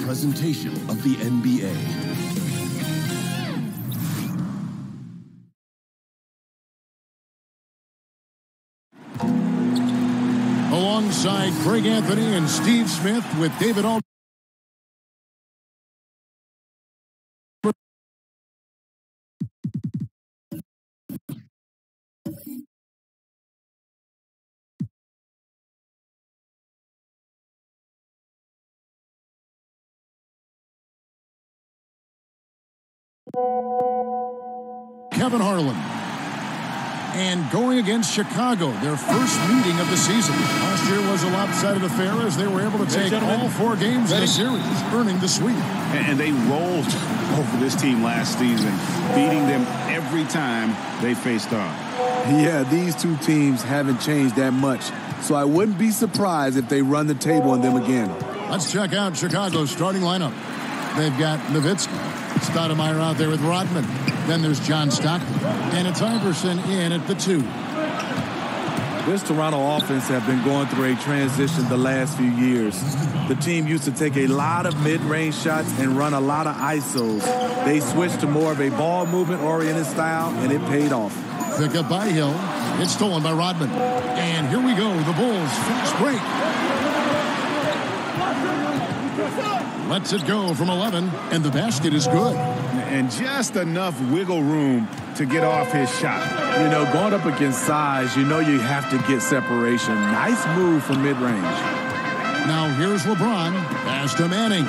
presentation of the NBA. Alongside Craig Anthony and Steve Smith with David Aldridge. Kevin Harlan. And going against Chicago, their first meeting of the season. Last year was a lopsided affair as they were able to take all 4 games in the series, earning the sweep. And they rolled over this team last season, beating them every time they faced off. Yeah, these two teams haven't changed that much, so I wouldn't be surprised if they run the table on them again. Let's check out Chicago's starting lineup. They've got Nowitzki, Stoudemire out there with Rodman. Then there's John Stockton, and it's Iverson in at the 2. This Toronto offense have been going through a transition the last few years. The team used to take a lot of mid-range shots and run a lot of ISOs. They switched to more of a ball movement-oriented style, and it paid off. Pick up by Hill. It's stolen by Rodman. And here we go, the Bulls fast break. Lets it go from 11, and the basket is good. And just enough wiggle room to get off his shot. You know, going up against size, you know you have to get separation. Nice move from mid-range. Now here's LeBron. Pass to Manning.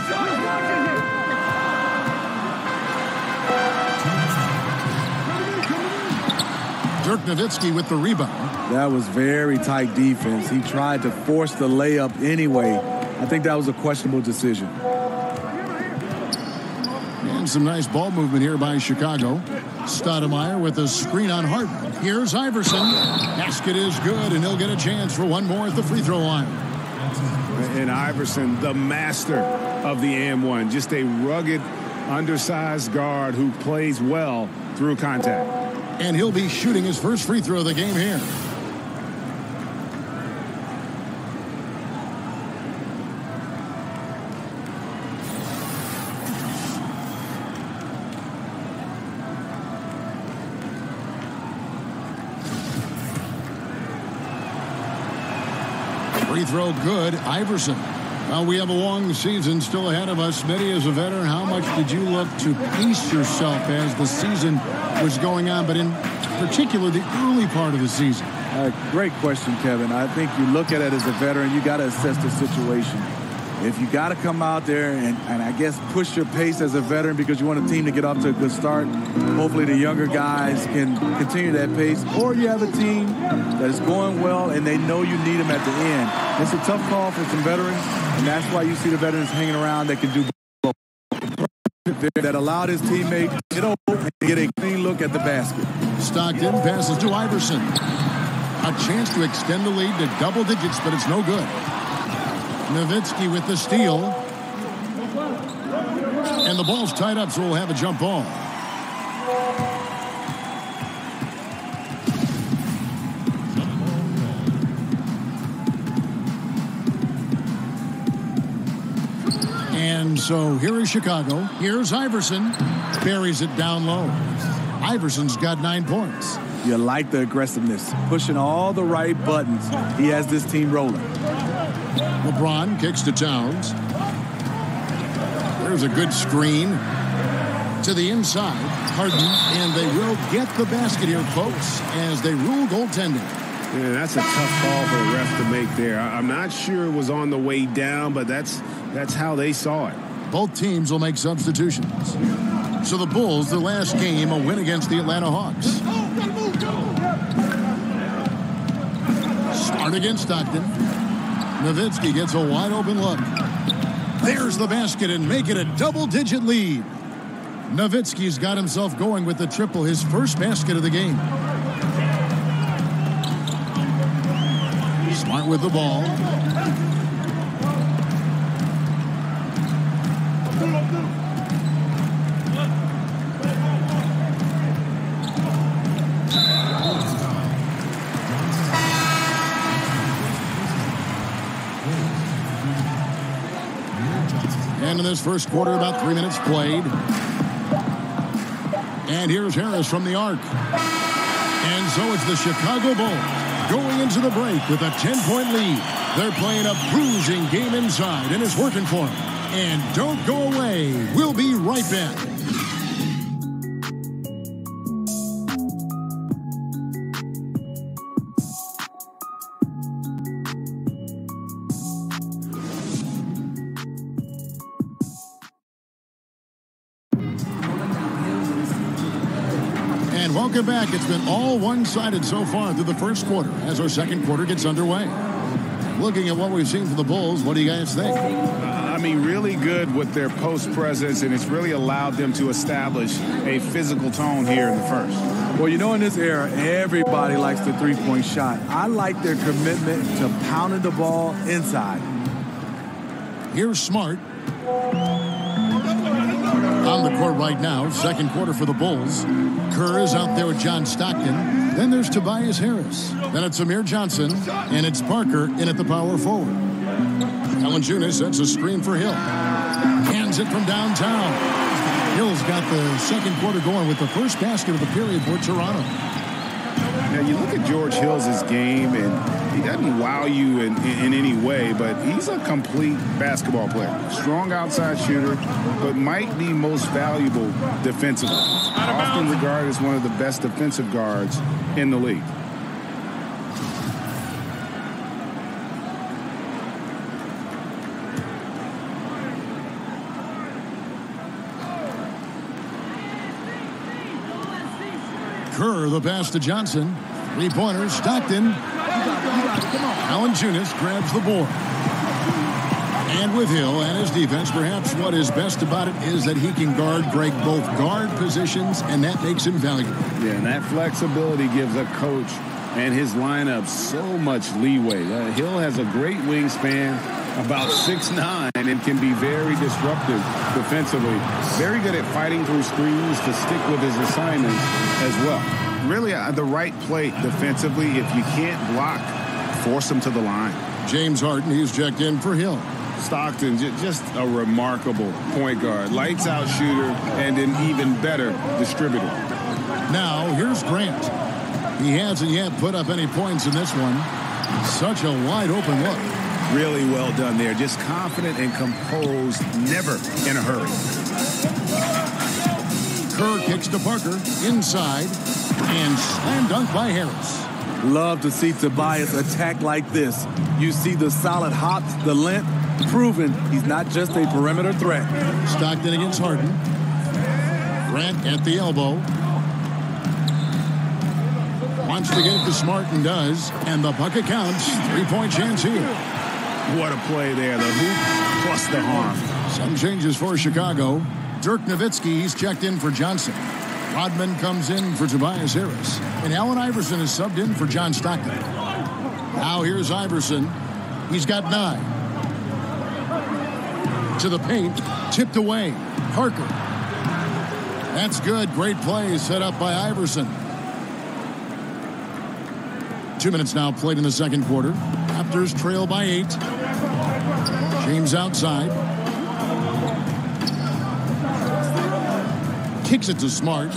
Dirk Nowitzki with the rebound. That was very tight defense. He tried to force the layup anyway. I think that was a questionable decision. And some nice ball movement here by Chicago. Stoudemire with a screen on Harden. Here's Iverson. Basket is good, and he'll get a chance for one more at the free throw line. And Iverson, the master of the and-one. Just a rugged, undersized guard who plays well through contact. And he'll be shooting his first free throw of the game here. Free throw good, Iverson. Well, we have a long season still ahead of us. Smitty, as a veteran, how much did you look to pace yourself as the season was going on, but in particular the early part of the season? Great question, Kevin. I think you look at it as a veteran, you got to assess the situation. If you got to come out there and I guess push your pace as a veteran because you want a team to get off to a good start, hopefully the younger guys can continue that pace. Or you have a team that is going well and they know you need them at the end. It's a tough call for some veterans, and that's why you see the veterans hanging around that can do both. That allowed his teammate to get over and get a clean look at the basket. Stockton passes to Iverson. A chance to extend the lead to double digits, but it's no good. Nowitzki with the steal. And the ball's tied up, so we'll have a jump ball. And so here is Chicago. Here's Iverson. Buries it down low. Iverson's got 9 points. You like the aggressiveness, pushing all the right buttons. He has this team rolling. LeBron kicks to Towns. There's a good screen to the inside. Harden, and they will get the basket here, folks, as they rule goaltending. Yeah, that's a tough call for the ref to make there. I'm not sure it was on the way down, but that's how they saw it. Both teams will make substitutions. So the Bulls, their last game, a win against the Atlanta Hawks. Smart against Stockton. Nowitzki gets a wide open look. There's the basket and make it a double-digit lead. Nowitzki's got himself going with the triple, his first basket of the game. Smart with the ball. And in this first quarter, about 3 minutes played. And here's Harris from the arc. And so it's the Chicago Bulls going into the break with a 10-point lead. They're playing a bruising game inside, and it's working for them. And don't go away. We'll be right back. And welcome back. It's been all one-sided so far through the first quarter as our second quarter gets underway. Looking at what we've seen from the Bulls, what do you guys think? I mean, really good with their post presence, and it's really allowed them to establish a physical tone here in the first. Well, you know, in this era, everybody likes the three-point shot. I like their commitment to pounding the ball inside. Here's Smart. On the court right now, second quarter for the Bulls. Kerr is out there with John Stockton. Then there's Tobias Harris. Then it's Amir Johnson. And it's Parker in at the power forward. Valanciunas sets a screen for Hill. Hands it from downtown. Hill's got the second quarter going with the first basket of the period for Toronto. Now, you look at George Hill's game, and he doesn't wow you in any way, but he's a complete basketball player. Strong outside shooter, but might be most valuable defensively. Often regarded as one of the best defensive guards in the league. Kerr, the pass to Johnson. Three-pointers, Stockton. Valanciunas grabs the board. And with Hill and his defense, perhaps what is best about it is that he can guard Greg both guard positions, and that makes him valuable. Yeah, and that flexibility gives a coach and his lineup so much leeway. Hill has a great wingspan, about 6'9", and can be very disruptive defensively. Very good at fighting through screens to stick with his assignments as well. Really, the right play defensively. If you can't block, force him to the line. James Harden, he's checked in for Hill. Stockton, just a remarkable point guard. Lights out shooter and an even better distributor. Now, here's Grant. He hasn't yet put up any points in this one. Such a wide open look. Really well done there. Just confident and composed, never in a hurry. Kerr kicks to Parker, inside, and slam dunk by Harris. Love to see Tobias attack like this. You see the solid hops, the length, proving he's not just a perimeter threat. Stockton against Harden. Grant at the elbow. Wants to get it to Smart and does. And the bucket counts. Three-point chance here. What a play there. The hoop plus the harm. Some changes for Chicago. Dirk Nowitzki, he's checked in for Johnson. Rodman comes in for Tobias Harris. And Allen Iverson is subbed in for John Stockton. Now here's Iverson. He's got 9. To the paint. Tipped away. Parker. That's good. Great play set up by Iverson. 2 minutes now played in the second quarter. Raptors trail by 8. James outside. Kicks it to Smart.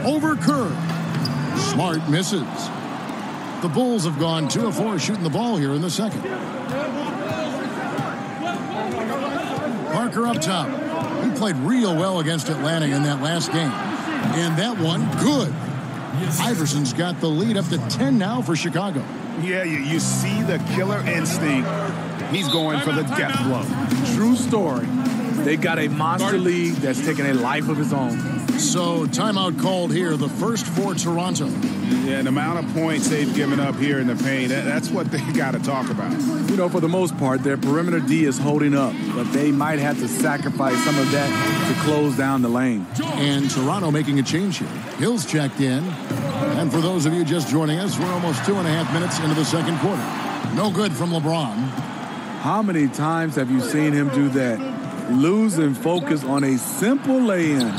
Over Kerr. Smart misses. The Bulls have gone 2 of 4 shooting the ball here in the second. Parker up top. He played real well against Atlanta in that last game. And that one, good. Iverson's got the lead up to 10 now for Chicago. Yeah, you see the killer instinct. He's going for the death blow. True story. They got a monster lead that's taking a life of its own. So timeout called here, the first for Toronto. Yeah, the amount of points they've given up here in the paint, that's what they got to talk about. You know, for the most part, their perimeter D is holding up, but they might have to sacrifice some of that to close down the lane. And Toronto making a change here. Hill's checked in. And for those of you just joining us, we're almost 2.5 minutes into the second quarter. No good from LeBron. How many times have you seen him do that? Losing focus on a simple lay-in.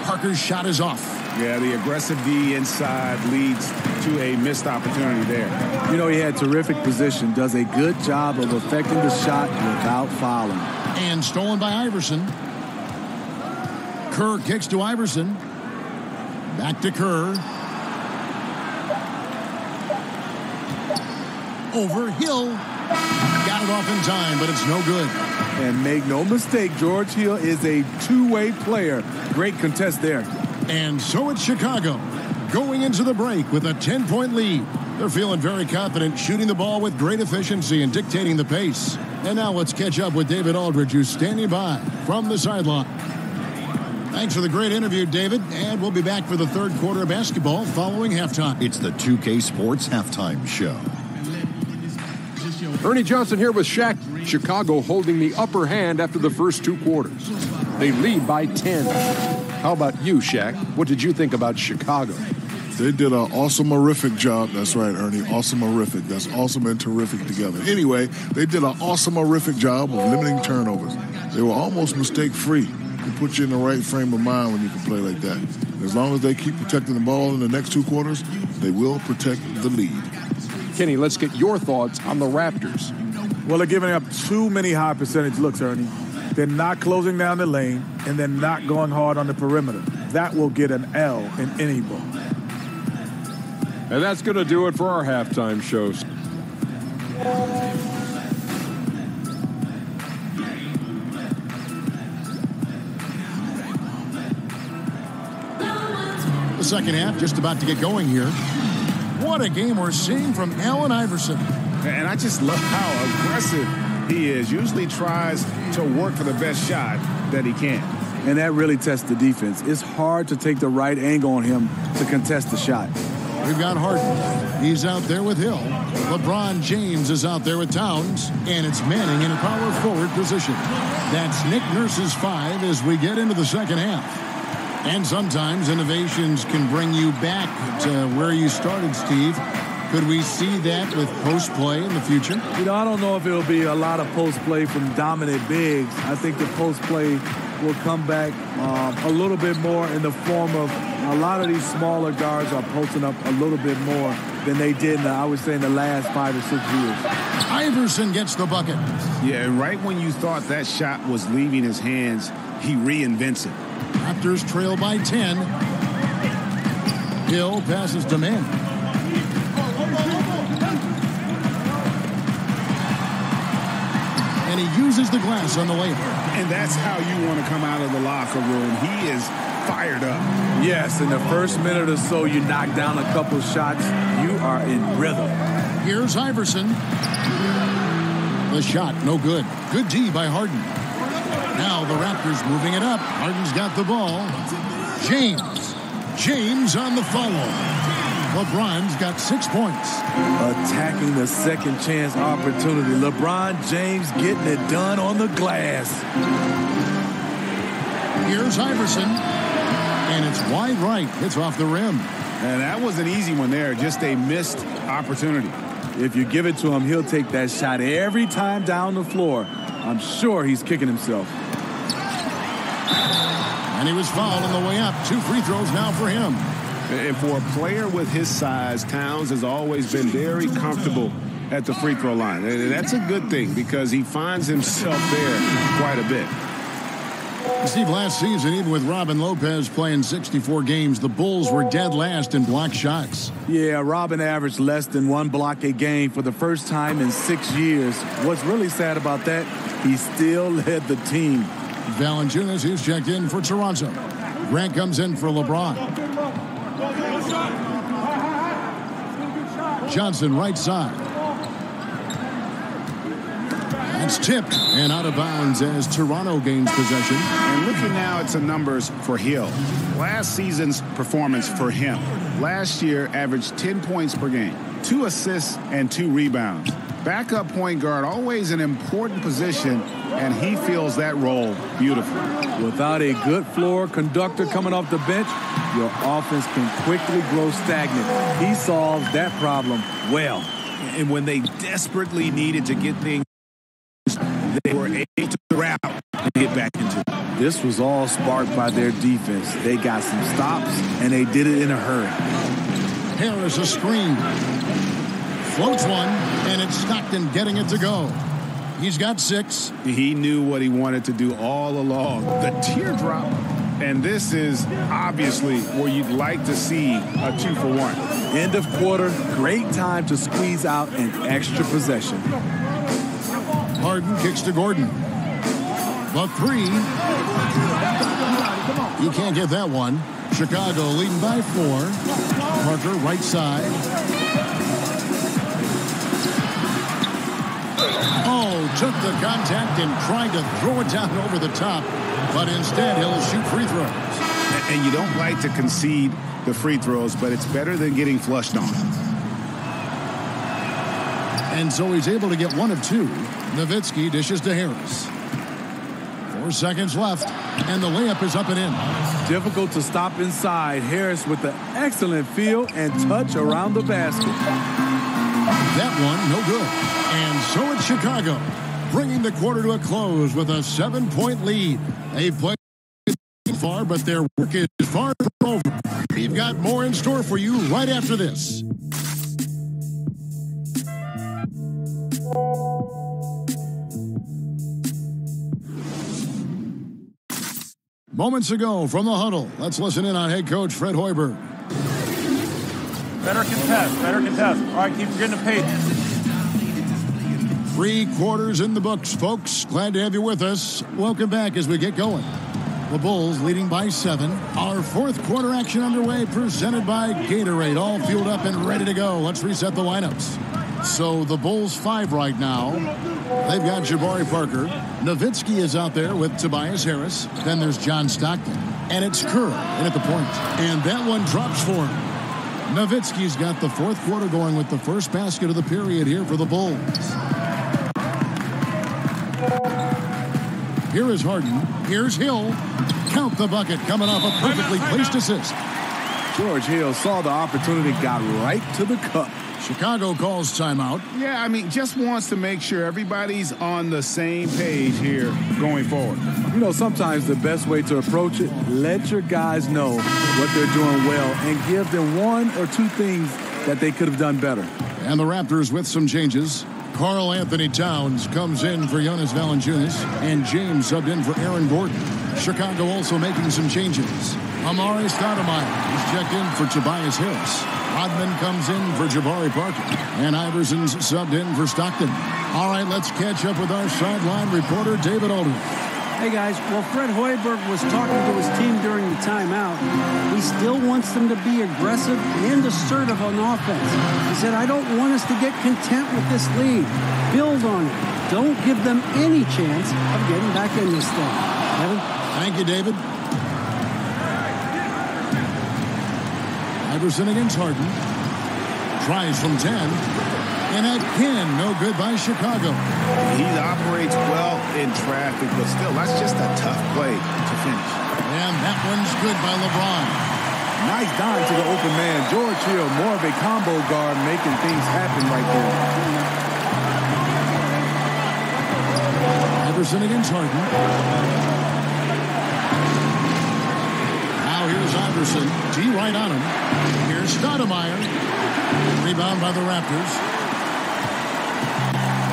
Parker's shot is off. Yeah, the aggressive D inside leads to a missed opportunity there. You know, he had terrific position, does a good job of affecting the shot without fouling. And stolen by Iverson. Kerr kicks to Iverson. Back to Kerr. Over Hill. Got it off in time, but it's no good. And make no mistake, George Hill is a two-way player. Great contest there. And so it's Chicago going into the break with a 10-point lead. They're feeling very confident, shooting the ball with great efficiency and dictating the pace. And now let's catch up with David Aldridge, who's standing by from the sideline. Thanks for the great interview, David. And we'll be back for the third quarter of basketball following halftime. It's the 2K Sports Halftime Show. Ernie Johnson here with Shaq. Chicago holding the upper hand after the first two quarters. They lead by 10. How about you, Shaq? What did you think about Chicago? They did an awesome-horrific job. That's right, Ernie. Awesome-horrific. That's awesome and terrific together. Anyway, they did an awesome-horrific job of limiting turnovers. They were almost mistake-free. It puts you in the right frame of mind when you can play like that. As long as they keep protecting the ball in the next two quarters, they will protect the lead. Kenny, let's get your thoughts on the Raptors. Well, they're giving up too many high percentage looks, Ernie. They're not closing down the lane, and they're not going hard on the perimeter. That will get an L in any book. And that's going to do it for our halftime shows. The second half just about to get going here. What a game we're seeing from Allen Iverson. And I just love how aggressive he is. Usually tries to work for the best shot that he can. And that really tests the defense. It's hard to take the right angle on him to contest the shot. We've got Harden. He's out there with Hill. LeBron James is out there with Towns. And it's Manning in a power forward position. That's Nick Nurse's 5 as we get into the second half. And sometimes innovations can bring you back to where you started, Steve. Could we see that with post play in the future? You know, I don't know if it'll be a lot of post play from dominant bigs. I think the post play will come back a little bit more in the form of a lot of these smaller guards are posting up a little bit more than they did, I would say, in the last 5 or 6 years. Iverson gets the bucket. Yeah, right when you thought that shot was leaving his hands, he reinvents it. Raptors trail by 10. Hill passes to Manning. And he uses the glass on the layup. And that's how you want to come out of the locker room. He is fired up. Yes, in the first minute or so, you knock down a couple shots. You are in rhythm. Here's Iverson. The shot, no good. Good D by Harden. Now the Raptors moving it up. Harden's got the ball. James on the follow. LeBron's got 6 points. Attacking the second chance opportunity. LeBron James getting it done on the glass. Here's Iverson. And it's wide right. It's off the rim. And that was an easy one there. Just a missed opportunity. If you give it to him, he'll take that shot every time down the floor. I'm sure he's kicking himself. And he was fouled on the way up. 2 free throws now for him. And for a player with his size, Towns has always been very comfortable at the free throw line. And that's a good thing because he finds himself there quite a bit. Steve, last season, even with Robin Lopez playing 64 games, the Bulls were dead last in block shots. Yeah, Robin averaged less than 1 block a game for the first time in 6 years. What's really sad about that, he still led the team. Valanciunas, who's checked in for Toronto. Grant comes in for LeBron. Johnson right side. That's tipped and out of bounds as Toronto gains possession. And looking now at some numbers for Hill. Last season's performance for him. Last year averaged 10 points per game, 2 assists and 2 rebounds. Backup point guard, always an important position, and he fills that role beautifully. Without a good floor conductor coming off the bench, your offense can quickly grow stagnant. He solves that problem well. And when they desperately needed to get things, they were able to route and get back into it. This was all sparked by their defense. They got some stops, and they did it in a hurry. Harris a screen. Floats one, and it's Stockton getting it to go. He's got 6. He knew what he wanted to do all along. The teardrop. And this is obviously where you'd like to see a 2-for-1. End of quarter, great time to squeeze out an extra possession. Harden kicks to Gordon. The 3. He can't get that one. Chicago leading by 4. Parker right side. Oh, took the contact and tried to throw it down over the top. But instead, he'll shoot free throws. And you don't like to concede the free throws, but it's better than getting flushed on. And so he's able to get 1 of 2. Nowitzki dishes to Harris. 4 seconds left, and the layup is up and in. Difficult to stop inside. Harris with the excellent feel and touch around the basket. That one, no good. And so it's Chicago, bringing the quarter to a close with a 7-point lead. They've played far, but their work is far from over. We've got more in store for you right after this. Moments ago from the huddle, let's listen in on head coach Fred Hoiberg. Better contest. All right, keep getting the pace. 3 quarters in the books, folks. Glad to have you with us. Welcome back as we get going. The Bulls leading by 7. Our 4th quarter action underway, presented by Gatorade. All fueled up and ready to go. Let's reset the lineups. So the Bulls 5 right now. They've got Jabari Parker. Nowitzki is out there with Tobias Harris. Then there's John Stockton. And it's Kerr in at the point. And that one drops for him. Nowitzki's got the 4th quarter going with the first basket of the period here for the Bulls. Here is Harden. Here's Hill. Count the bucket coming off a perfectly placed assist. George Hill saw the opportunity, got right to the cup. Chicago calls timeout. Yeah, I mean, just wants to make sure everybody's on the same page here going forward. You know, sometimes the best way to approach it, let your guys know what they're doing well and give them 1 or 2 things that they could have done better. And the Raptors with some changes. Karl Anthony Towns comes in for Jonas Valanciunas, and James subbed in for Aaron Gordon. Chicago also making some changes. Amari Stoudemire is checked in for Tobias Harris. Rodman comes in for Jabari Parker. And Iverson's subbed in for Stockton. All right, let's catch up with our sideline reporter, David Aldridge. Hey, guys. Well, Fred Hoiberg was talking to his team during the timeout. He still wants them to be aggressive and assertive on offense. He said, I don't want us to get content with this lead. Build on it. Don't give them any chance of getting back in this thing. Kevin? Thank you, David. Iverson against Harden. Tries from 10. And again, no good by Chicago. He operates well in traffic, but still, that's just a tough play to finish. And that one's good by LeBron. Nice dime to the open man. George Hill, more of a combo guard, making things happen right there. Iverson against Harden. Now here's Iverson. T right on him. Here's Stoudemire. Rebound by the Raptors.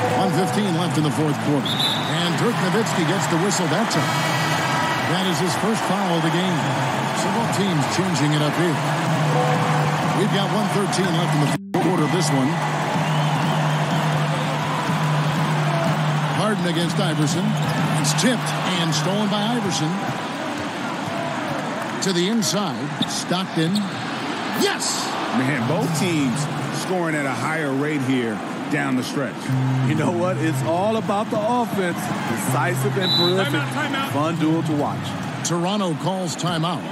1:15 left in the 4th quarter. And Dirk Nowitzki gets the whistle that time. That is his first foul of the game. So both teams changing it up here. We've got 1:13 left in the 4th quarter of this one. Harden against Iverson. It's tipped and stolen by Iverson. To the inside. Stockton. Yes! Man, both teams scoring at a higher rate here down the stretch. You know what? It's all about the offense. Decisive and prolific. Timeout. Fun duel to watch. Toronto calls timeout.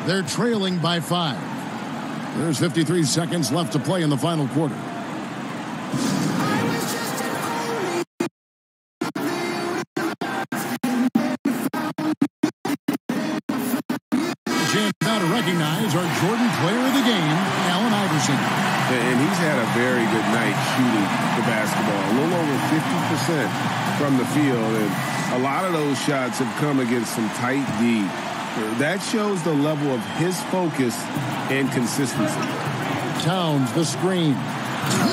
They're trailing by 5. There's 53 seconds left to play in the final quarter. Chance now to recognize our Jordan player of the game, Allen Iverson. And he's had a very good night shooting the basketball. A little over 50% from the field. And a lot of those shots have come against some tight D. That shows the level of his focus and consistency. Towns, the screen.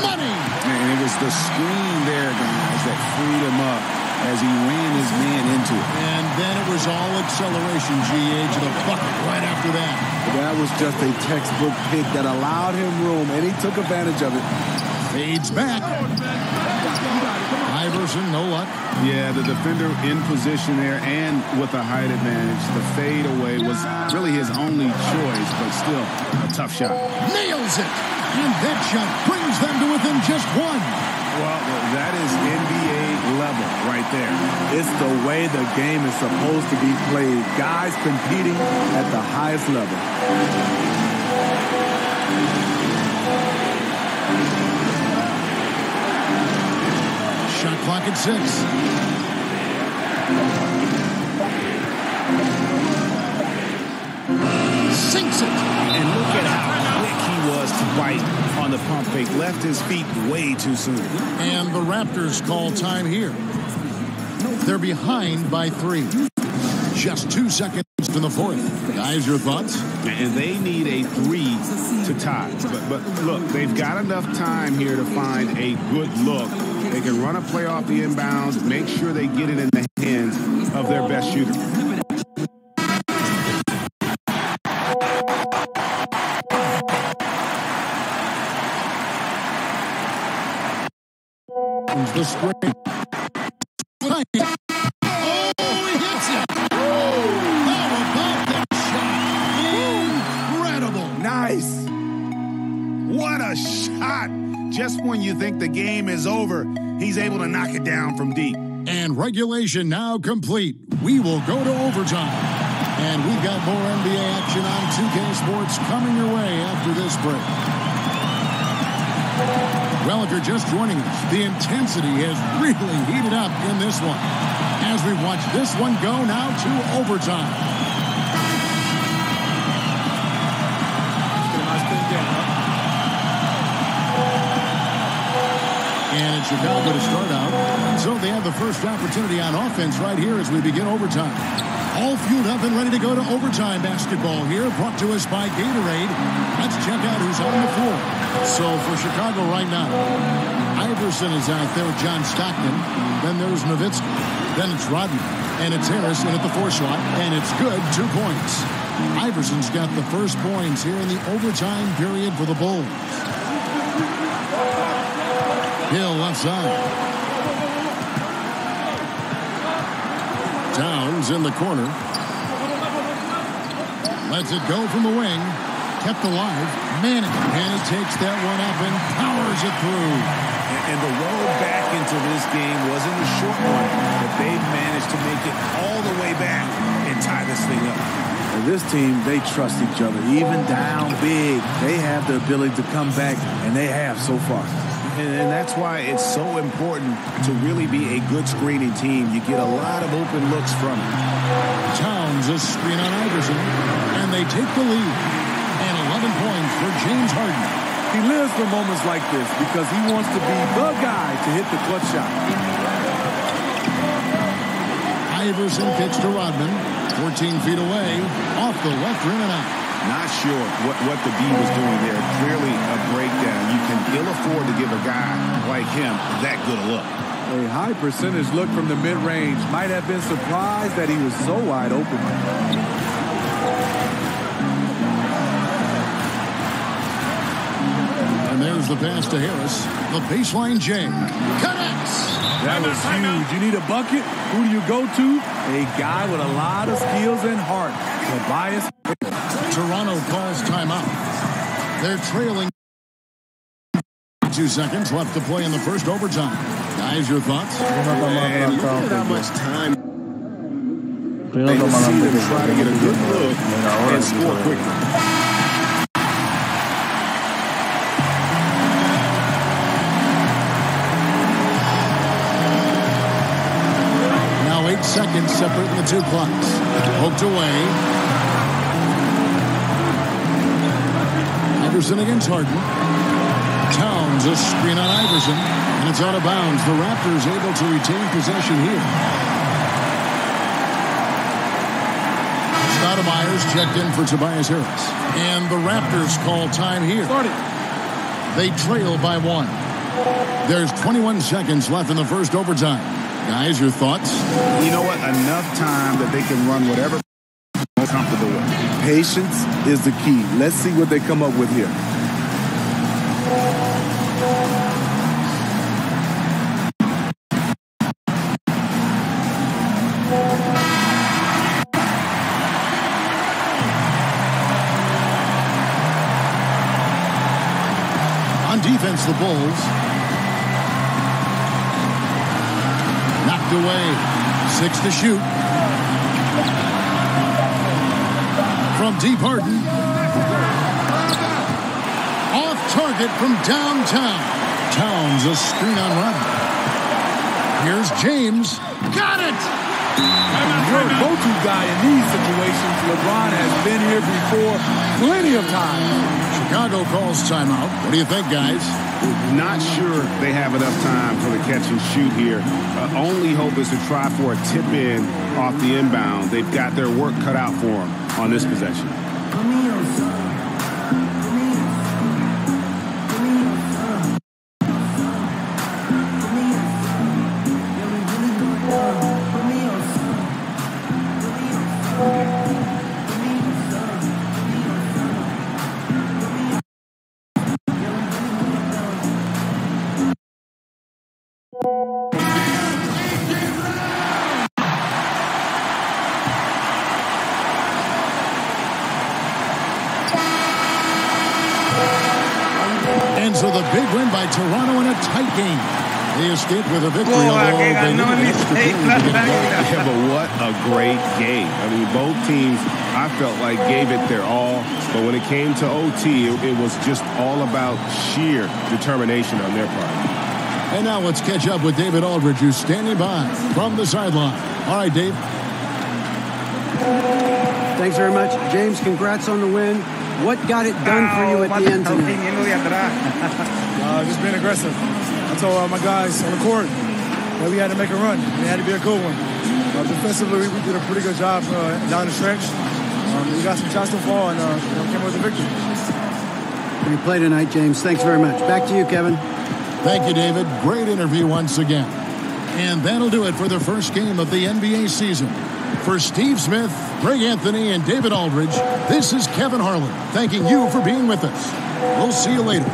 Money! And it was the screen there, guys, yards that freed him up as he ran his man into it. And then it was all acceleration, GA, to the bucket right after that. That was just a textbook pick that allowed him room, and he took advantage of it. Fades back. Iverson, no luck. Yeah, the defender in position there and with a height advantage. The fade away was really his only choice, but still a tough shot. Nails it. And that shot brings them to within just one. Well, that is NBA level right there. It's the way the game is supposed to be played. Guys competing at the highest level. Shot clock at 6. Sinks it. And look at how quick he was to bite on the pump fake. Left his feet way too soon. And the Raptors call time here. They're behind by 3. Just 2 seconds in the fourth. Guys, your thoughts? And they need a 3 to tie. But look, they've got enough time here to find a good look. They can run a play off the inbounds, make sure they get it in the hands of their best shooter. The screen. Oh, he hits it. How about that shot? Incredible. Nice. What a shot. Just when you think the game is over, he's able to knock it down from deep. And regulation now complete. We will go to overtime. And we've got more NBA action on 2K Sports coming your way after this break. Well, if you're just joining us, the intensity has really heated up in this one. As we watch this one go now to overtime. And it's Chicago to start out. So they have the first opportunity on offense right here as we begin overtime. All fueled up and ready to go to overtime basketball here, brought to us by Gatorade. Let's check out who's on the floor. So for Chicago right now, Iverson is out there with John Stockton. Then there's Nowitzki. Then it's Rodman. And it's Harris in at the 4 slot. And it's good, 2 points. Iverson's got the first points here in the overtime period for the Bulls. Hill left side. Towns in the corner. Lets it go from the wing. Kept alive. Manning. And he takes that one up and powers it through. And the road back into this game wasn't a short one, but they've managed to make it all the way back and tie this thing up. And this team, they trust each other. Even down big, they have the ability to come back, and they have so far. And that's why it's so important to really be a good screening team. You get a lot of open looks from it. Towns a screen on Iverson, and they take the lead. And 11 points for James Harden. He lives for moments like this because he wants to be the guy to hit the clutch shot. Iverson kicks to Rodman, 14 feet away, off the left rim and out. Not sure what the D was doing there. Clearly a breakdown. You can ill afford to give a guy like him that good a look. A high percentage look from the mid-range. Might have been surprised that he was so wide open. And there's the pass to Harris. The baseline J. Connects. That was huge. You need a bucket? Who do you go to? A guy with a lot of skills and heart. Tobias. Toronto calls timeout. They're trailing. 2 seconds left to play in the first overtime. Guys, your thoughts? And look at how much time they see them try to get a good look and score quickly. Now 8 seconds separating the 2 clocks. Poked away. Iverson against Harden. Towns a screen on Iverson, and it's out of bounds. The Raptors able to retain possession here. Stoudemire's checked in for Tobias Harris. And the Raptors call time here. They trail by 1. There's 21 seconds left in the first overtime. Guys, your thoughts? You know what? Enough time that they can run whatever they're comfortable with. Patience is the key. Let's see what they come up with here. On defense, the Bulls. Knocked away. 6 to shoot. From deep, Harden. Off target from downtown. Towns a screen on Rodman. Here's James. Got it! You're a go-to guy in these situations. LeBron has been here before plenty of times. Chicago calls timeout. What do you think, guys? Not sure they have enough time for the catch and shoot here. Only hope is to try for a tip in off the inbound. They've got their work cut out for them on this possession. And so the big win by Toronto in a tight game. They escaped with a victory, although they needed an extra game to get it done. Yeah, but what a great game. I mean, both teams, I felt like, gave it their all. But when it came to OT, it was just all about sheer determination on their part. And now let's catch up with David Aldridge, who's standing by from the sideline. All right, Dave. Thanks very much. James, congrats on the win. What got it done for you at the end tonight? Just being aggressive. I told my guys on the court that we had to make a run. It had to be a good one. Defensively, we did a pretty good job down the stretch. We got some shots to fall and came with the victory. Great play tonight, James. Thanks very much. Back to you, Kevin. Thank you, David. Great interview once again. And that'll do it for the first game of the NBA season. For Steve Smith, Greg Anthony, and David Aldridge, this is Kevin Harlan thanking you for being with us. We'll see you later.